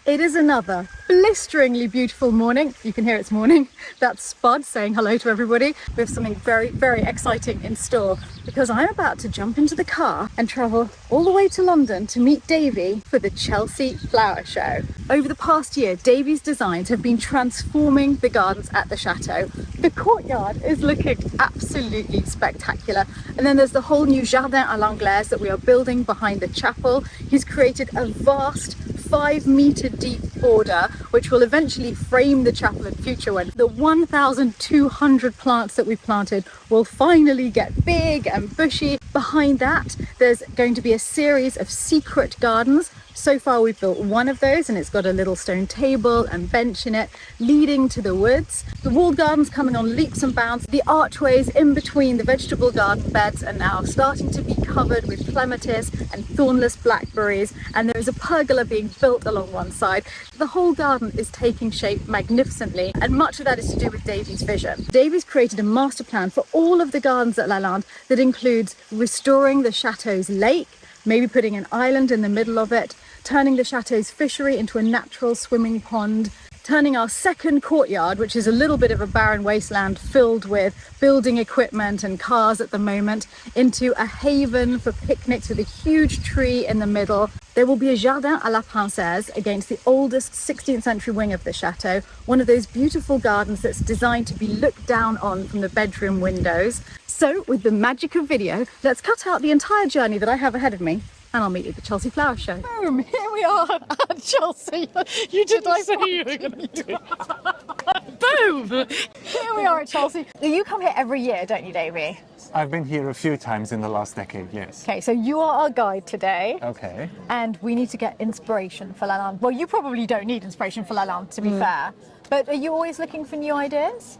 It is another blisteringly beautiful morning. You can hear it's morning. That's Spud saying hello to everybody. We have something very, very exciting in store because I'm about to jump into the car and travel all the way to London to meet Davy for the Chelsea Flower Show. Over the past year, Davy's designs have been transforming the gardens at the chateau. The courtyard is looking absolutely spectacular. And then there's the whole new Jardin à l'Anglaise that we are building behind the chapel. He's created a vast 5-meter deep border which will eventually frame the chapel in future when the 1,200 plants that we planted will finally get big and bushy. Behind that there's going to be a series of secret gardens. So far we've built one of those and it's got a little stone table and bench in it leading to the woods. The walled gardens coming on leaps and bounds. The archways in between the vegetable garden beds are now starting to be covered with clematis and thornless blackberries, and there's a pergola being built along one side. The whole garden is taking shape magnificently, and much of that is to do with Davy's vision. Davy's created a master plan for all of the gardens at Lalande that includes restoring the chateau's lake, maybe putting an island in the middle of it, turning the chateau's fishery into a natural swimming pond, turning our second courtyard, which is a little bit of a barren wasteland filled with building equipment and cars at the moment, into a haven for picnics with a huge tree in the middle. There will be a Jardin à la Princesse against the oldest 16th century wing of the chateau, one of those beautiful gardens that's designed to be looked down on from the bedroom windows. So with the magic of video, let's cut out the entire journey that I have ahead of me and I'll meet you at the Chelsea Flower Show. Boom, here we are at Chelsea. You didn't say you were going to do it. Boom! Here we are at Chelsea. You come here every year, don't you, Davy? I've been here a few times in the last decade, yes. Okay, so you are our guide today. Okay. And we need to get inspiration for Lalande. Well, you probably don't need inspiration for Lalande, to be fair. But are you always looking for new ideas?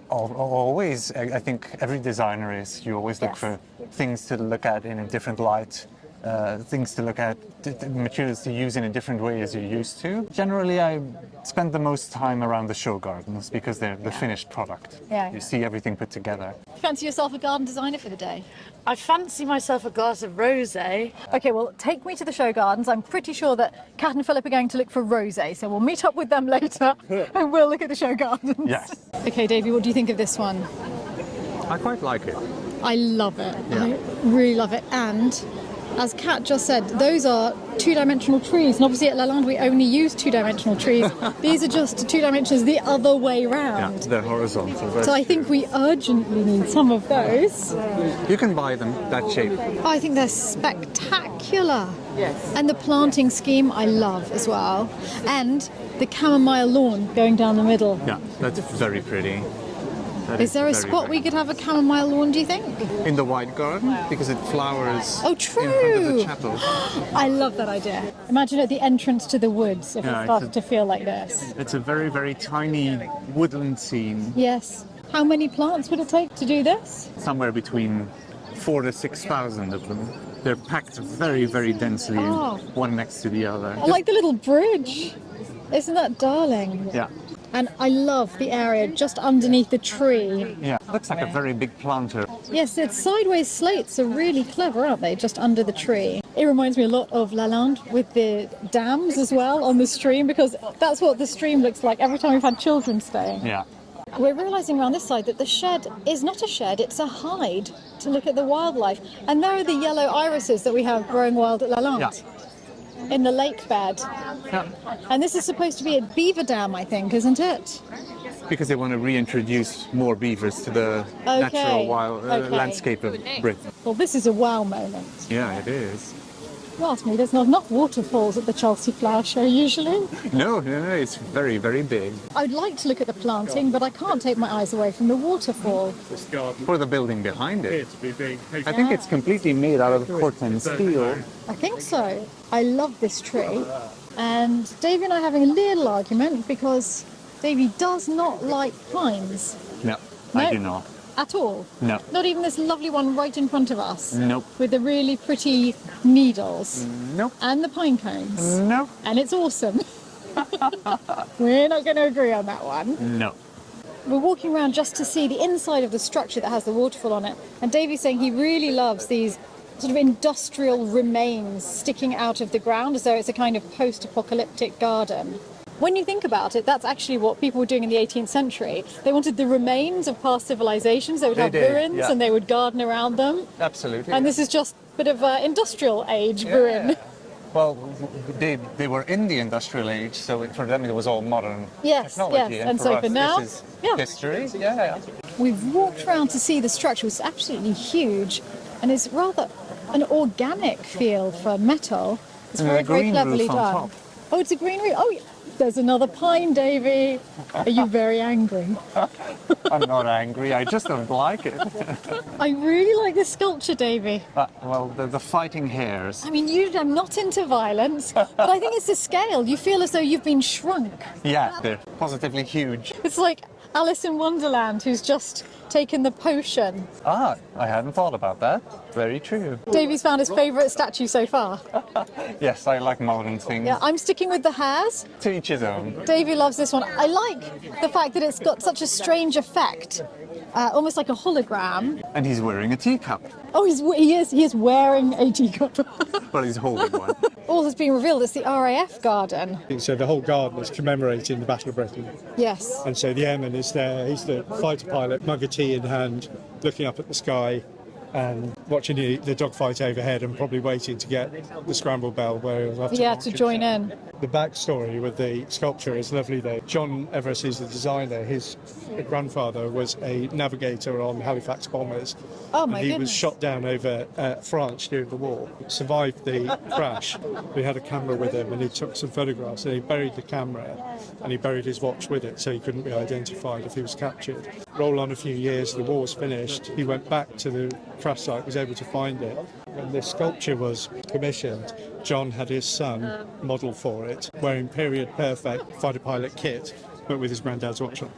Always. I think every designer is. You always look for things to look at in a different light, things to look at, materials to use in a different way as you're used to. Generally, I spend the most time around the show gardens because they're the finished product. Yeah. You see everything put together. Fancy yourself a garden designer for the day? I fancy myself a glass of rosé. Okay, well, take me to the show gardens. I'm pretty sure that Kat and Philip are going to look for rosé, so we'll meet up with them later and we'll look at the show gardens. Yes. Okay, Davy, what do you think of this one? I quite like it. I love it. Yeah. I really love it. And as Kat just said, those are two-dimensional trees. And obviously at Lalande we only use two-dimensional trees. These are just two dimensions the other way round. Yeah, they're horizontal. So I think we urgently need some of those. You can buy them that shape. Oh, I think they're spectacular. Yes. And the planting scheme I love as well. And the chamomile lawn going down the middle. Yeah, that's very pretty. Is there a spot we could have a chamomile lawn, do you think? In the white garden, because it flowers Oh, in front of true! the chapel. I love that idea. Imagine at the entrance to the woods if it started to feel like this. It's a very, very tiny woodland scene. Yes. How many plants would it take to do this? Somewhere between 4,000 to 6,000 of them. They're packed very, very densely, one next to the other. I like the little bridge. Isn't that darling? Yeah. And I love the area just underneath the tree. Yeah, looks like a very big planter. Yes, its sideways slates are really clever, aren't they? Just under the tree. It reminds me a lot of Lalande with the dams as well on the stream, because that's what the stream looks like every time we've had children staying. Yeah. We're realising around this side that the shed is not a shed, it's a hide to look at the wildlife. And there are the yellow irises that we have growing wild at Lalande. Yeah. In the lake bed. Yeah. And this is supposed to be a beaver dam, I think, isn't it? Because they want to reintroduce more beavers to the natural wild landscape of Britain. Well, this is a wow moment. Yeah, it is. You ask me, there's not enough waterfalls at the Chelsea Flower Show usually. No, it's very, very big. I'd like to look at the planting, but I can't take my eyes away from the waterfall. For the building behind it. I think it's completely made out of Corten steel. I think so. I love this tree. And Davy and I are having a little argument because Davy does not like pines. No, I do not. At all? No. Not even this lovely one right in front of us? Nope. With the really pretty needles? Nope. And the pine cones? Nope. And it's awesome. We're not going to agree on that one. No. We're walking around just to see the inside of the structure that has the waterfall on it. And Davy's saying he really loves these sort of industrial remains sticking out of the ground as though it's a kind of post-apocalyptic garden. When you think about it, that's actually what people were doing in the 18th century. They wanted the remains of past civilizations. They would have ruins and they would garden around them. Absolutely. And this is just a bit of industrial age ruin. Well, they were in the industrial age, so for them it was all modern technology. Yes, and for so us, for now, this is history. Yeah. We've walked around to see the structure. It's absolutely huge, and it's rather an organic feel for metal. It's very, very cleverly done. Oh, it's a green roof. Oh, there's another pine, Davy. Are you very angry? I'm not angry, I just don't like it. I really like this sculpture, Davy. Well, the fighting hares. I mean, I'm not into violence, but I think it's the scale. You feel as though you've been shrunk. Yeah, they're positively huge. It's like Alice in Wonderland who's just taken the potion. I hadn't thought about that. Very true. Davy's found his favourite statue so far. Yes, I like modern things. Yeah, I'm sticking with the hares. To each his own. Davy loves this one. I like the fact that it's got such a strange effect, almost like a hologram. And he's wearing a teacup. Oh, he is wearing a teacup. Well, he's holding one. All has been revealed. It's the RAF garden. So the whole garden is commemorating the Battle of Britain. Yes. And so the airman is there. He's the fighter pilot, mug of tea in hand, looking up at the sky and watching the dogfight overhead and probably waiting to get the scramble bell where he'll have to to join in. The backstory with the sculpture is lovely though. John Everest is the designer. His grandfather was a navigator on Halifax bombers. Oh my He goodness. was shot down over France during the war, survived the crash. He had a camera with him and he took some photographs and he buried the camera and he buried his watch with it so he couldn't be identified if he was captured. Roll on a few years, the war was finished. He went back to the crash site, was able to find it. When this sculpture was commissioned, John had his son model for it, wearing period perfect fighter pilot kit, but with his granddad's watch on.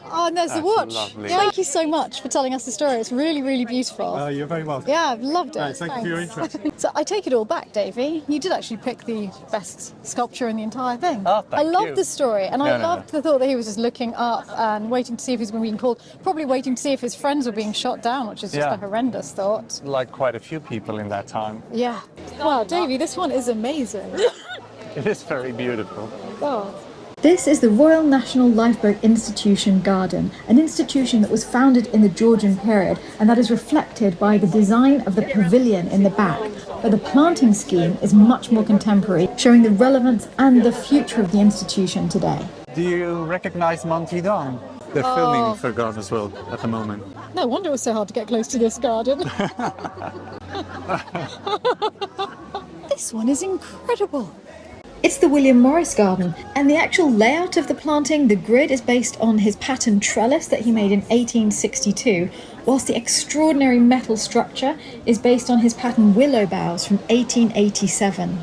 Oh, and there's the watch. Lovely. Thank you so much for telling us the story. It's really, really beautiful. You're very welcome. Yeah, I've loved it. Right, thank you for your interest. So I take it all back, Davy. You did actually pick the best sculpture in the entire thing. Oh, thank I loved you. the story, and I loved the thought that he was just looking up and waiting to see if he was being called, probably waiting to see if his friends were being shot down, which is just a horrendous thought. Like quite a few people in that time. Yeah. Wow, Davy, this one is amazing. It is very beautiful. God. This is the Royal National Lifeboat Institution Garden, an institution that was founded in the Georgian period, and that is reflected by the design of the pavilion in the back. But the planting scheme is much more contemporary, showing the relevance and the future of the institution today. Do you recognize Monty Don? They're filming for Gardeners World at the moment. No wonder it was so hard to get close to this garden. This one is incredible. It's the William Morris Garden, and the actual layout of the planting, the grid, is based on his pattern trellis that he made in 1862, whilst the extraordinary metal structure is based on his pattern willow boughs from 1887.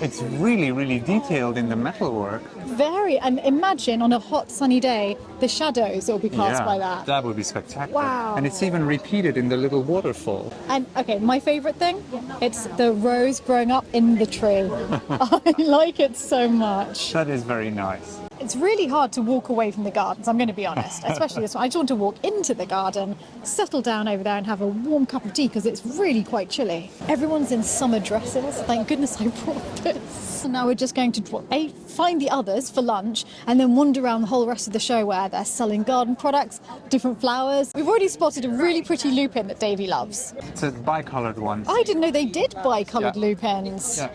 It's really, really detailed in the metalwork. Very, and imagine on a hot sunny day the shadows that will be cast by that. That would be spectacular. Wow. And it's even repeated in the little waterfall. And okay, my favourite thing, it's the rose growing up in the tree. I like it so much. That is very nice. It's really hard to walk away from the gardens, I'm going to be honest, especially this one. I just want to walk into the garden, settle down over there and have a warm cup of tea because it's really quite chilly. Everyone's in summer dresses. Thank goodness I brought this. And now we're just going to find the others for lunch and then wander around the whole rest of the show where they're selling garden products, different flowers. We've already spotted a really pretty lupin that Davy loves. It's a bicoloured one. I didn't know they did buy coloured lupins. Yeah.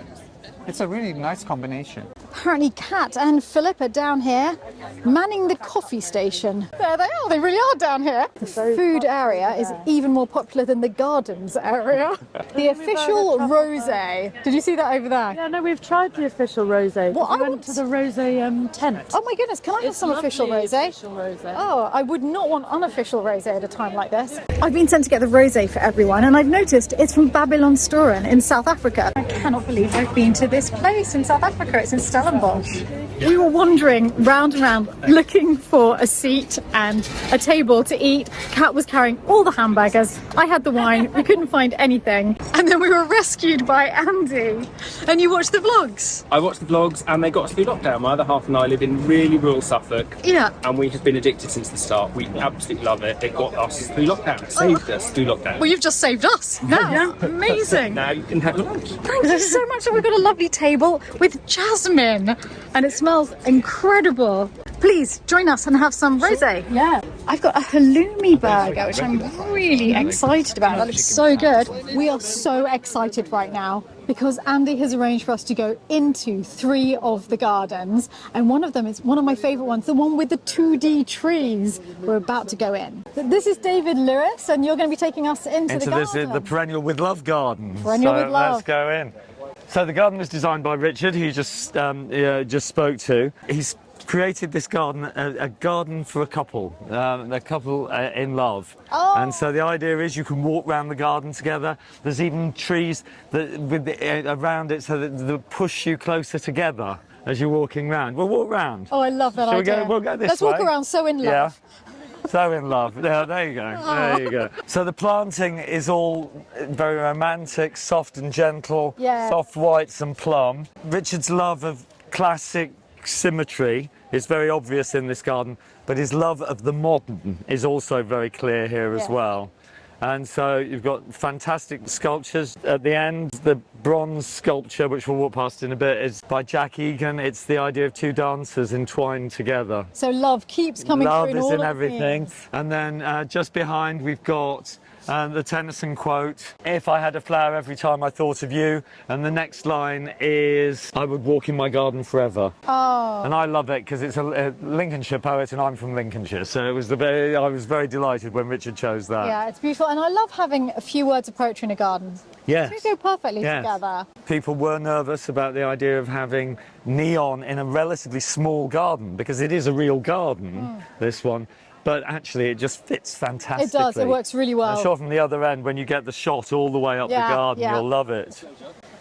It's a really nice combination. Apparently Kat and Philip are down here manning the coffee station. There they are, they really are down here. The food area is even more popular than the gardens area. The official rosé. Did you see that over there? Yeah, no, we've tried the official rosé. Well, We went to the rosé tent. Oh my goodness, can I have some official rosé? Official rosé. Oh, I would not want unofficial rosé at a time like this. I've been sent to get the rosé for everyone and I've noticed it's from Babylon Storen in South Africa. I cannot believe I've been to this place in South Africa. It's in Stellenbosch. incredible. We were wandering round and round looking for a seat and a table to eat. Kat was carrying all the hamburgers. I had the wine. We couldn't find anything. And then we were rescued by Andy. And you watched the vlogs. I watched the vlogs and they got us through lockdown. My other half and I live in really rural Suffolk. Yeah. And we have been addicted since the start. We absolutely love it. They got us through lockdown. Saved us through lockdown. Well, you've just saved us now. Amazing. Now you can have lunch. Thank you so much. And we've got a lovely table with jasmine. And it smells incredible. Please join us and have some rosé. Yeah. I've got a halloumi burger, which I'm really excited about. That looks so good. We are so excited right now because Andy has arranged for us to go into 3 of the gardens. And one of them is one of my favourite ones, the one with the 2D trees. We're about to go in. This is David Lewis, and you're going to be taking us into the garden. The Perennial with Love garden. Perennial with Love. Let's go in. So the garden was designed by Richard, who you just spoke to. He's created this garden, a garden for a couple in love. Oh. And so the idea is you can walk around the garden together. There's even trees around it so that push you closer together as you're walking around. We'll walk round. Oh, I love that idea. We'll go this Let's way. walk around so in love. Yeah. So in love. Yeah, there you go. There you go. So the planting is all very romantic, soft and gentle, Yeah. soft whites and plum. Richard's love of classic symmetry is very obvious in this garden, but his love of the modern is also very clear here as Yes. well. And so you've got fantastic sculptures at the end. The bronze sculpture, which we'll walk past in a bit, is by Jack Egan. It's the idea of 2 dancers entwined together. So love keeps coming Love through in is all in of the everything. themes. And then just behind we've got the Tennyson quote, "If I had a flower every time I thought of you." And the next line is, "I would walk in my garden forever." Oh. And I love it because it's a Lincolnshire poet and I'm from Lincolnshire. So I was very delighted when Richard chose that. Yeah, it's beautiful. And I love having a few words of poetry in a garden. Yes. They go perfectly Yes. together. People were nervous about the idea of having neon in a relatively small garden because it is a real garden, this one. But actually, it just fits fantastically. It does. It works really well. I'm sure from the other end, when you get the shot all the way up Yeah, the garden, yeah. you'll love it.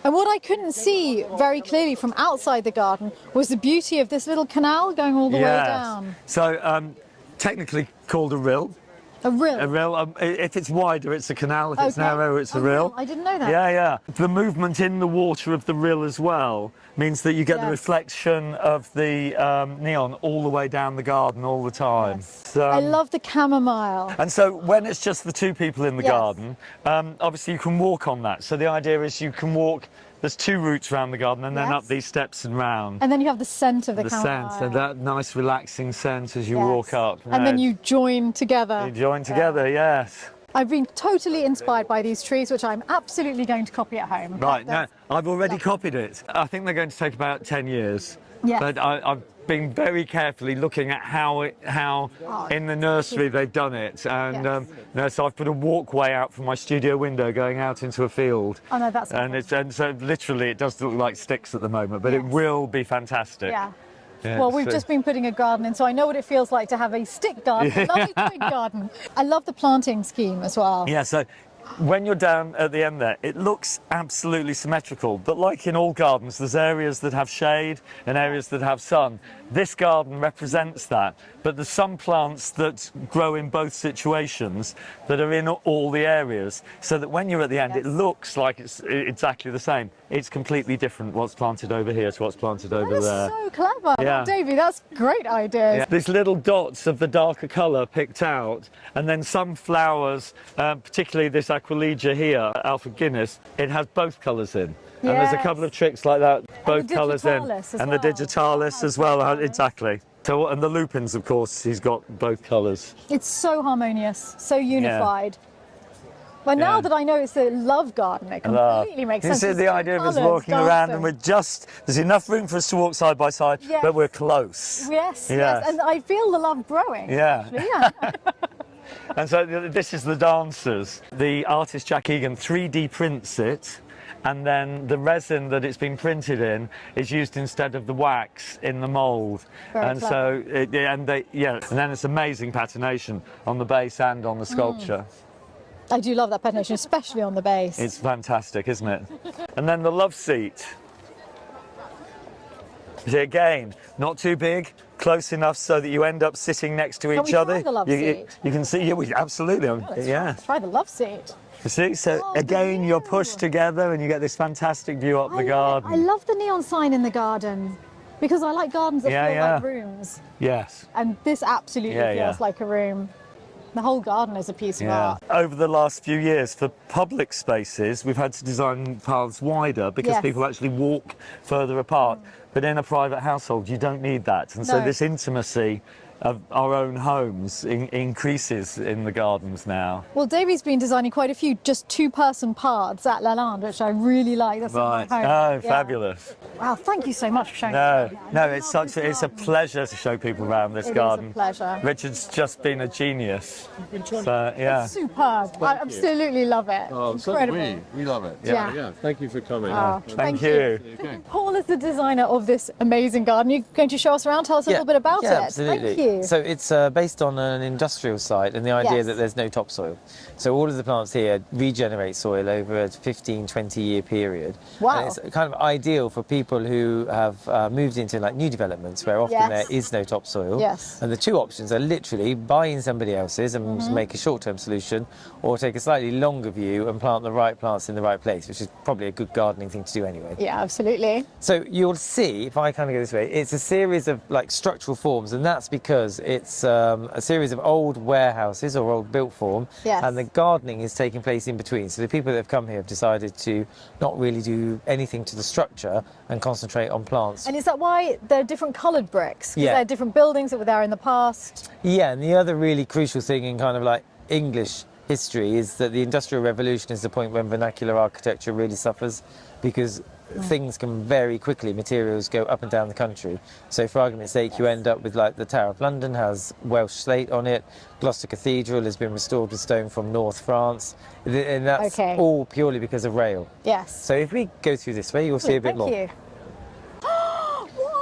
And what I couldn't see very clearly from outside the garden was the beauty of this little canal going all the way down. So, technically called a rill. A rill. A rill. If it's wider, it's a canal. If it's Okay. narrow, it's a Oh, rill. I didn't know that. Yeah, yeah. The movement in the water of the rill as well means that you get the Yes. reflection of the neon all the way down the garden all the time. So, I love the chamomile. and so when it's just the 2 people in the Yes. garden, obviously you can walk on that. So the idea is you can walk, there's 2 routes around the garden and then Yes. up these steps and round. And then you have the scent of the The chamomile. scent, and that nice relaxing scent as you Yes. walk up. And then you join together. You join together, yes. I've been totally inspired by these trees, which I'm absolutely going to copy at home. Right, now, That's- I've already copied it. I think they're going to take about 10 years. Yes. But I've been very carefully looking at how in the nursery they've done it. And Yes. so I've put a walkway out from my studio window going out into a field. Oh, no, that's and so literally it does look like sticks at the moment, but it Yes. will be fantastic. Yeah. Yeah, Well, we've so- just been putting a garden in, so I know what it feels like to have a stick garden, a lovely twig garden. I love the planting scheme as well. Yeah, so when you're down at the end there, it looks absolutely symmetrical. But like in all gardens, there's areas that have shade and areas that have sun. This garden represents that. But there's some plants that grow in both situations that are in all the areas. So that when you're at the end, it looks like it's exactly the same. It's completely different what's planted over here to what's planted over That is there. so clever. Yeah. Davy, that's great ideas. Yeah. These little dots of the darker colour picked out, and then some flowers, particularly this Aquilegia here, Alpha Guinness, it has both colours in. And there's a couple of tricks like that, both the colours in. digitalis as And the well. digitalis as well, exactly. So, and the lupins, of course, he's got both colours. It's so harmonious, so unified. But now Yeah. that I know it's the love garden, it completely makes sense. This is the It's idea of us colours walking around, dancing. and there's enough room for us to walk side by side, Yes. but we're close. Yes, Yes. yes, and I feel the love growing. Yeah. actually, yeah. And so this is the dancers. The artist Jack Egan 3D prints it, and then the resin that it's been printed in is used instead of the wax in the mould. Very And so, and then it's amazing patination on the base and on the sculpture. I do love that patination, especially on the base. It's fantastic, isn't it? And then the love seat. Again, not too big, close enough so that you end up sitting next to Can each we try other. the love you, seat? you can see, yeah, absolutely. Let's try the love seat. You see, so Oh, again, you're view. pushed together and you get this fantastic view up the garden. I love the neon sign in the garden because I like gardens that Yeah, feel yeah. like rooms. Yes. And this absolutely Yeah, feels yeah. like a room. The whole garden is a piece of Yeah. art. Over the last few years, for public spaces, we've had to design paths wider because Yes. people actually walk further apart. But in a private household, you don't need that. And so No. this intimacy of our own homes increases in the gardens now. Well, Davy's been designing quite a few just two-person paths at Lalande, which I really like. That's Right. my home. Oh, Yeah. fabulous. Wow, thank you so much for showing No, me. no, it's a pleasure to show people around this It is a garden. pleasure. Richard's just been a genius. So, yeah. Superb. I absolutely love it. Oh, so Incredible. do we. We love it. Yeah. Yeah. Thank you for coming. Oh, Thank you. Okay. Paul is the designer of this amazing garden. You're going to show us around, tell us a little bit about it. Absolutely. Thank you. So it's based on an industrial site and the idea Yes. that there's no topsoil. So all of the plants here regenerate soil over a 15, 20-year period. Wow. And it's kind of ideal for people who have moved into like new developments where often Yes. there is no topsoil. Yes. And the two options are literally buy in somebody else's and make a short-term solution, or take a slightly longer view and plant the right plants in the right place, which is probably a good gardening thing to do anyway. Yeah, absolutely. So you'll see, if I kind of go this way, it's a series of like structural forms, and that's because it's a series of old warehouses or old built form, Yes. and the gardening is taking place in between. So the people that have come here have decided to not really do anything to the structure and concentrate on plants. And is that why they're different coloured bricks? Because Yeah. they're different buildings that were there in the past. Yeah, and the other really crucial thing in kind of like English history is that the Industrial Revolution is the point when vernacular architecture really suffers, because things can very quickly, materials go up and down the country. So for argument's sake, you end up with like the Tower of London has Welsh slate on it, Gloucester Cathedral has been restored with stone from North France, and that's Okay. all purely because of rail. Yes. So if we go through this way, you'll see a bit Thank more. you.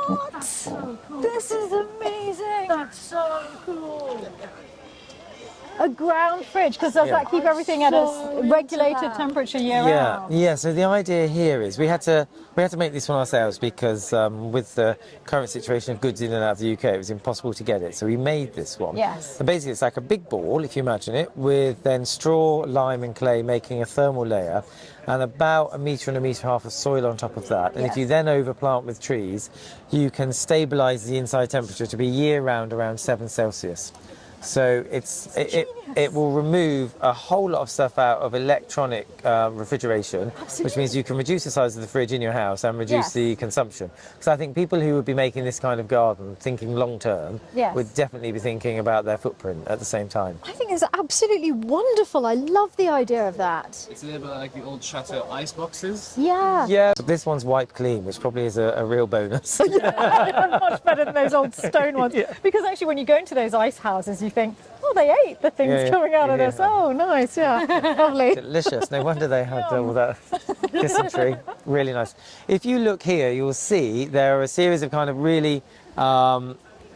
What? This is amazing. That's so cool. A ground fridge, because does that keep everything at a regulated temperature year round? Yeah. So the idea here is we had to make this one ourselves because with the current situation of goods in and out of the UK, it was impossible to get it. So we made this one. Yes. And basically, it's like a big ball, if you imagine it, with then straw, lime, and clay making a thermal layer, and about 1 metre and 1.5 metres of soil on top of that. And if you then overplant with trees, you can stabilise the inside temperature to be year round around 7 Celsius. So it will remove a whole lot of stuff out of electronic refrigeration, which means you can reduce the size of the fridge in your house and reduce Yes. the consumption. So I think people who would be making this kind of garden, thinking long term, Yes. would definitely be thinking about their footprint at the same time. I think it's absolutely wonderful. I love the idea of that. It's a little bit like the old Chateau ice boxes. Yeah. Yeah, but this one's wiped clean, which probably is a real bonus. Much better than those old stone ones. Because actually, when you go into those ice houses, you think, oh, they ate the things Yeah, yeah. coming out of Yeah. this. Oh, nice. Yeah. Lovely. Delicious. No wonder they had all that dysentery. Really nice. If you look here, you'll see there are a series of kind of really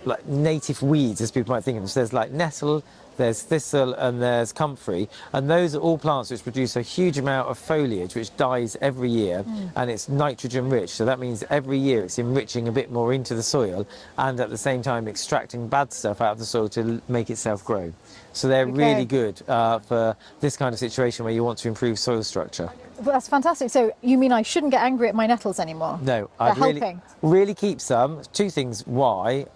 like native weeds, as people might think of them. So there's like nettle, there's thistle, and there's comfrey, and those are all plants which produce a huge amount of foliage which dies every year, and it's nitrogen rich. So that means every year it's enriching a bit more into the soil, and at the same time extracting bad stuff out of the soil to make itself grow. So they're really good for this kind of situation where you want to improve soil structure. Well, that's fantastic. So you mean I shouldn't get angry at my nettles anymore? No, They're I'd helping. really keep some. Two things why.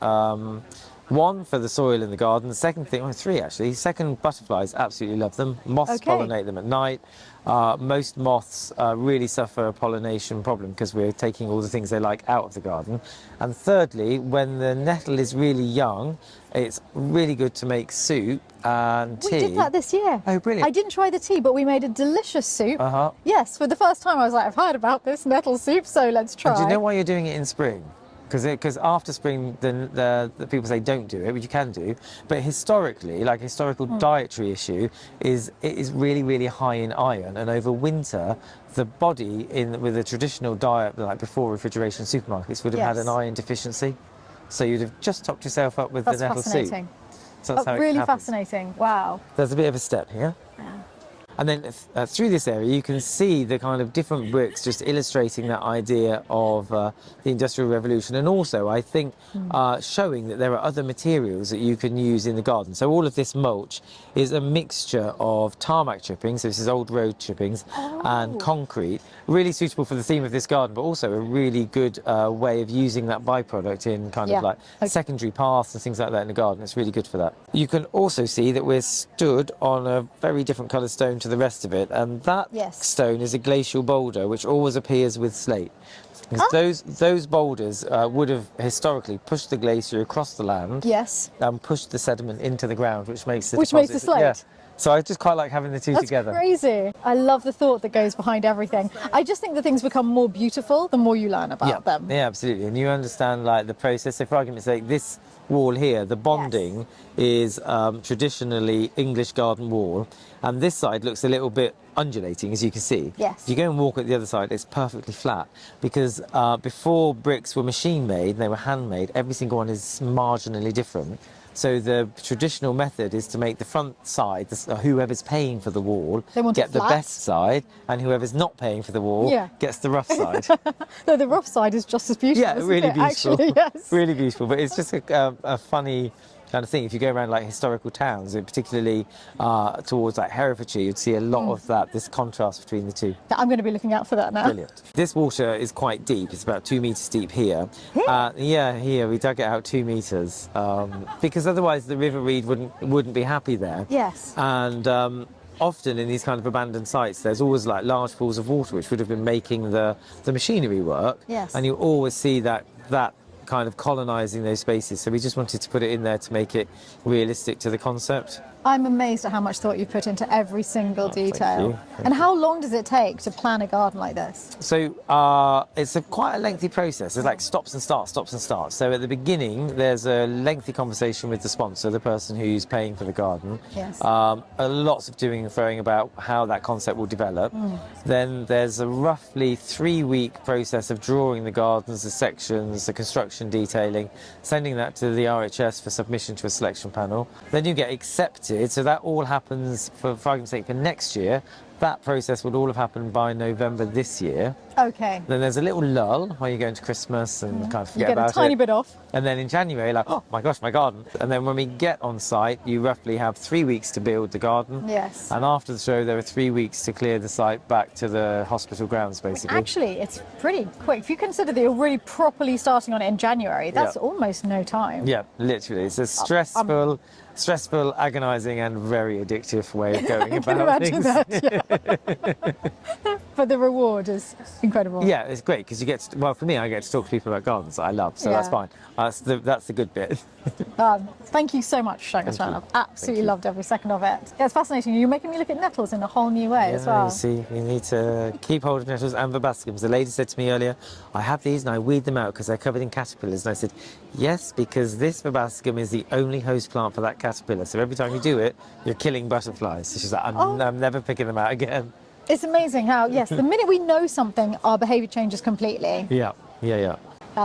One, for the soil in the garden. The second thing, well, three actually. Second, butterflies, absolutely love them. Moths pollinate them at night. Most moths really suffer a pollination problem because we're taking all the things they like out of the garden. And thirdly, when the nettle is really young, it's really good to make soup and tea. We did that this year. Oh, brilliant. I didn't try the tea, but we made a delicious soup. Uh-huh. Yes, for the first time I was like, I've heard about this nettle soup, so let's try. And do you know why you're doing it in spring? Because after spring, the people say don't do it, which you can do. But historically, like historical dietary issue, it is really, really high in iron. And over winter, the body with a traditional diet, like before refrigeration supermarkets, would have had an iron deficiency. So you'd have just topped yourself up with That's the nettle fascinating. soup. So that's how it really happens. fascinating. Wow. There's a bit of a step here. And And then through this area, you can see the kind of different bricks just illustrating that idea of the Industrial Revolution, and also, I think, showing that there are other materials that you can use in the garden. So all of this mulch is a mixture of tarmac chipping, so this is old road chippings, and concrete, really suitable for the theme of this garden, but also a really good way of using that byproduct in kind of like secondary paths and things like that in the garden. It's really good for that. You can also see that we're stood on a very different coloured stone to the rest of it, and that stone is a glacial boulder which always appears with slate. Because those boulders would have historically pushed the glacier across the land and pushed the sediment into the ground, which makes the slate. Yeah. So I just quite like having the two together. That's crazy. I love the thought that goes behind everything. I just think that things become more beautiful the more you learn about them. Yeah, absolutely. And you understand like the process. So for argument's sake, this wall here, the bonding is traditionally English garden wall, and this side looks a little bit undulating, as you can see. Yes. If you go and walk at the other side, it's perfectly flat, because before bricks were machine made, they were handmade, every single one is marginally different. So the traditional method is to make the front side, whoever's paying for the wall, get the best side, and whoever's not paying for the wall gets the rough side. No, the rough side is just as beautiful. Yeah, really beautiful. Actually, yes. Really beautiful. But it's just a funny kind of thing. If you go around like historical towns, particularly towards like Herefordshire, you'd see a lot of that, this contrast between the two. I'm going to be looking out for that now. Brilliant. This water is quite deep. It's about 2 metres deep here. Here we dug it out 2 metres because otherwise the river reed wouldn't be happy there. Yes. And often in these kind of abandoned sites, there's always like large pools of water which would have been making the machinery work. Yes. And you always see that kind of colonising those spaces. So we just wanted to put it in there to make it realistic to the concept. I'm amazed at how much thought you put into every single detail. Thank And how long does it take to plan a garden like this? So it's quite a lengthy process. There's like stops and starts, stops and starts. So at the beginning, there's a lengthy conversation with the sponsor, the person who's paying for the garden. Yes. Lots of doing and throwing about how that concept will develop. Then there's a roughly 3-week process of drawing the gardens, the sections, the construction detailing, sending that to the RHS for submission to a selection panel. Then you get accepted. So that all happens, for argument's sake, for next year. That process would all have happened by November this year. Okay. Then there's a little lull while you go into Christmas and kind of forget about it. You get a tiny bit off. And then in January, like, oh my gosh, my garden. And then when we get on site, you roughly have 3 weeks to build the garden. Yes. And after the show, there are 3 weeks to clear the site back to the hospital grounds, basically. Actually, it's pretty quick. If you consider that you're really properly starting on it in January, that's almost no time. Yeah, literally. It's a stressful, agonising and very addictive way of going about things. But the reward is incredible. Yeah, it's great because you get to, well, for me, I get to talk to people about gardens that I love, so that's fine. That's the good bit. Thank you so much for showing us around. I've absolutely loved every second of it. Yeah, it's fascinating. You're making me look at nettles in a whole new way as well. You see, you need to keep hold of nettles and verbascums. The lady said to me earlier, I have these and I weed them out because they're covered in caterpillars. And I said, yes, because this verbascum is the only host plant for that caterpillar. So every time you do it, you're killing butterflies. So she's like, I'm never picking them out again. It's amazing how, yes, the minute we know something, our behaviour changes completely. Yeah.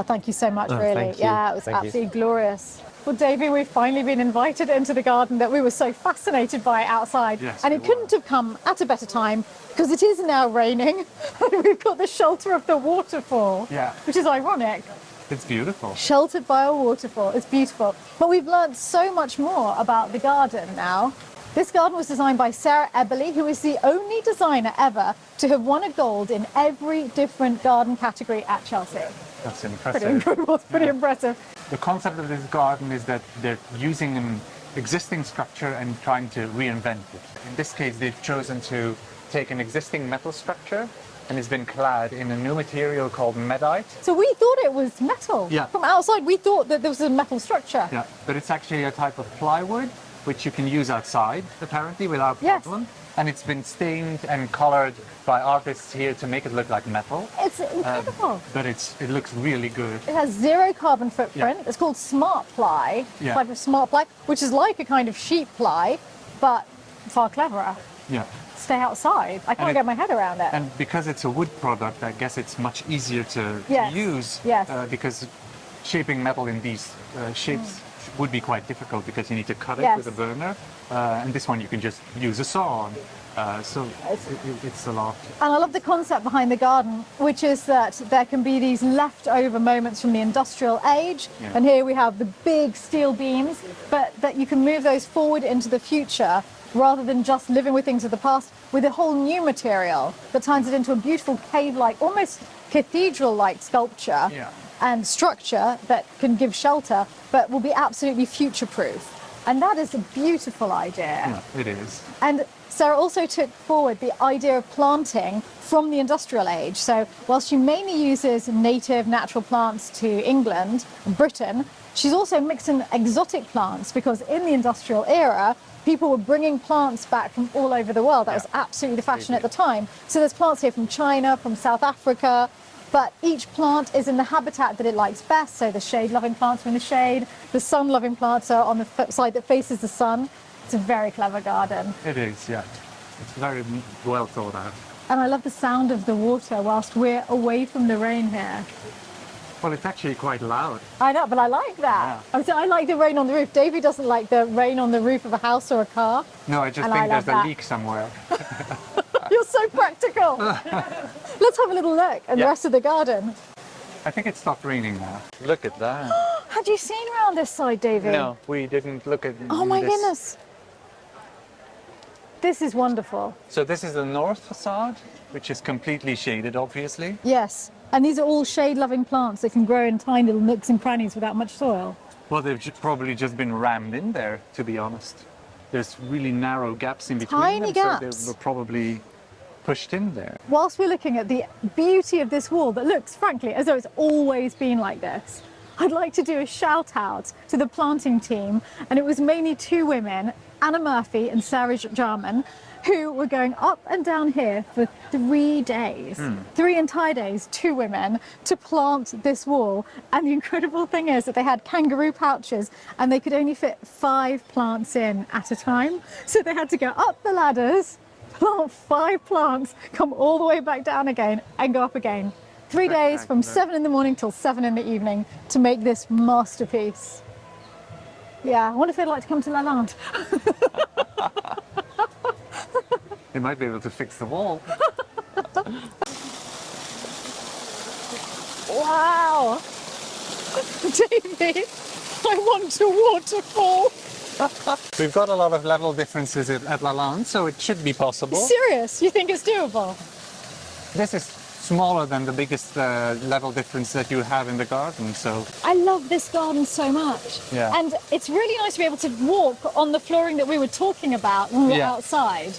Thank you so much, really. Thank you. Yeah, it was absolutely glorious. Well, Davy, we've finally been invited into the garden that we were so fascinated by outside. Yes, and it couldn't have come at a better time because it is now raining and we've got the shelter of the waterfall, which is ironic. It's beautiful. Sheltered by a waterfall. It's beautiful. But we've learned so much more about the garden now. This garden was designed by Sarah Eberly, who is the only designer ever to have won a gold in every different garden category at Chelsea. That's impressive. Pretty incredible. It's pretty impressive. The concept of this garden is that they're using an existing structure and trying to reinvent it. In this case, they've chosen to take an existing metal structure and it's been clad in a new material called medite. So we thought it was metal. Yeah. From outside, we thought that there was a metal structure. Yeah, but it's actually a type of plywood which you can use outside, apparently, without problem. And it's been stained and colored by artists here to make it look like metal. It's incredible. But it looks really good. It has 0 carbon footprint. It's called smart ply, type of smart ply, which is like a kind of sheet ply, but far cleverer. Yeah. Stay outside. I can't get my head around it. And because it's a wood product, I guess it's much easier to use. Because shaping metal in these shapes would be quite difficult because you need to cut it with a burner. And this one you can just use a saw on. So it's a lot. And I love the concept behind the garden, which is that there can be these leftover moments from the industrial age. Yeah. And here we have the big steel beams, but that you can move those forward into the future rather than just living with things of the past with a whole new material that turns it into a beautiful cave-like, almost cathedral-like sculpture Yeah. and structure that can give shelter, but will be absolutely future-proof. And that is a beautiful idea. Yeah, it is. And Sarah also took forward the idea of planting from the industrial age. So while she mainly uses native natural plants to England and Britain, she's also mixing exotic plants because in the industrial era, people were bringing plants back from all over the world. That was absolutely the fashion at the time. So there's plants here from China, from South Africa, but each plant is in the habitat that it likes best. So the shade-loving plants are in the shade, the sun-loving plants are on the side that faces the sun. It's a very clever garden. It is, yeah. It's very well thought out. And I love the sound of the water whilst we're away from the rain here. Well, it's actually quite loud. I know, but I like that. I like the rain on the roof. Davy doesn't like the rain on the roof of a house or a car. No, I just And think I love there's a that. leak somewhere. You're so practical. Let's have a little look at the rest of the garden. I think it stopped raining now. Look at that. Had you seen around this side, Davy? No, we didn't look at Oh my this. goodness. This is wonderful. So this is the north facade, which is completely shaded, obviously. Yes. And these are all shade-loving plants that can grow in tiny little nooks and crannies without much soil. Well, they've probably just been rammed in there, to be honest. There's really narrow gaps in between Tiny them, gaps. so they were probably pushed in there. Whilst we're looking at the beauty of this wall that looks, frankly, as though it's always been like this, I'd like to do a shout out to the planting team. And it was mainly two women, Anna Murphy and Sarah Jarman, who were going up and down here for 3 days, 3 entire days, two women, to plant this wall. And the incredible thing is that they had kangaroo pouches and they could only fit 5 plants in at a time. So they had to go up the ladders, plant 5 plants, come all the way back down again and go up again. 3 days from 7 in the morning till 7 in the evening to make this masterpiece. Yeah, I wonder if they'd like to come to Lalande. They might be able to fix the wall. Wow! Davy, I want a waterfall. We've got a lot of level differences at Lalande, so it should be possible. Serious? You think it's doable? This is smaller than the biggest level difference that you have in the garden, so I love this garden so much. Yeah. And it's really nice to be able to walk on the flooring that we were talking about when we were Yeah. outside.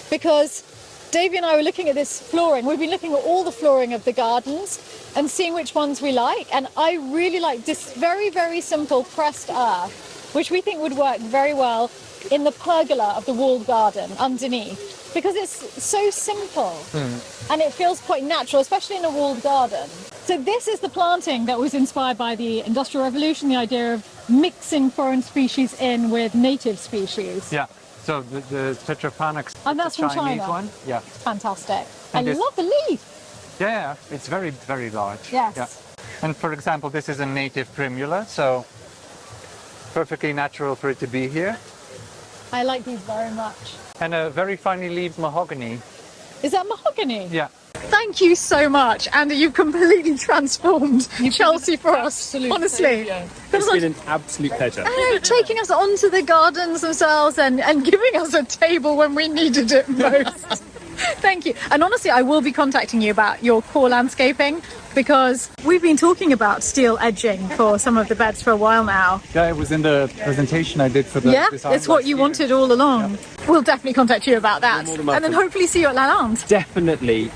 Because Davy and I were looking at this flooring. We've been looking at all the flooring of the gardens and seeing which ones we like. And I really like this very, very simple pressed earth, which we think would work very well in the pergola of the walled garden underneath. Because it's so simple and it feels quite natural, especially in a walled garden. So this is the planting that was inspired by the Industrial Revolution, the idea of mixing foreign species in with native species. yeah. So the Tetrapanax, And that's from Chinese China. one, yeah. Fantastic. And I this- love the leaf. Yeah, it's very, very large. Yes. Yeah. And for example, this is a native primula, so perfectly natural for it to be here. I like these very much. And a very finely leaved mahogany. Is that mahogany? Yeah. Thank you so much, Andy. You've completely transformed Chelsea for us. Honestly, It's been an absolute pleasure. I know, taking us onto the gardens themselves and giving us a table when we needed it most. Thank you. And honestly, I will be contacting you about your core landscaping because we've been talking about steel edging for some of the beds for a while now. Yeah, it was in the presentation I did for the Yeah, design it's what last you year. wanted all along. We'll definitely contact you about that. You're more than And then welcome. hopefully see you at Lalande. Definitely.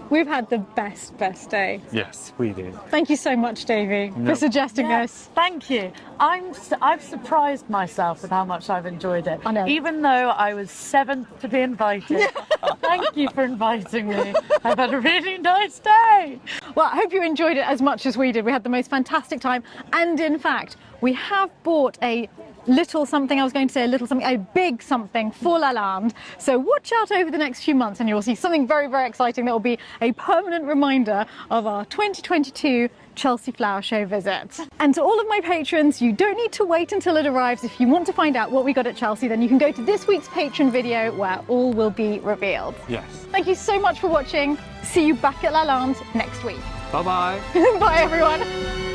We've had the best day. Yes, we did. Thank you so much, Davy, No. for suggesting this. Thank you. I've surprised myself with how much I've enjoyed it. I know. Even though I was 7th to be invited. Thank you for inviting me. I've had a really nice day. Well, I hope you enjoyed it as much as we did. We had the most fantastic time. And in fact, we have bought a little something, a big something for Lalande. So watch out over the next few months and you'll see something very, very exciting that will be a permanent reminder of our 2022 Chelsea Flower Show visit. And to all of my patrons, you don't need to wait until it arrives. If you want to find out what we got at Chelsea, then you can go to this week's patron video where all will be revealed. Yes. Thank you so much for watching. See you back at Lalande next week. Bye-bye. Bye everyone.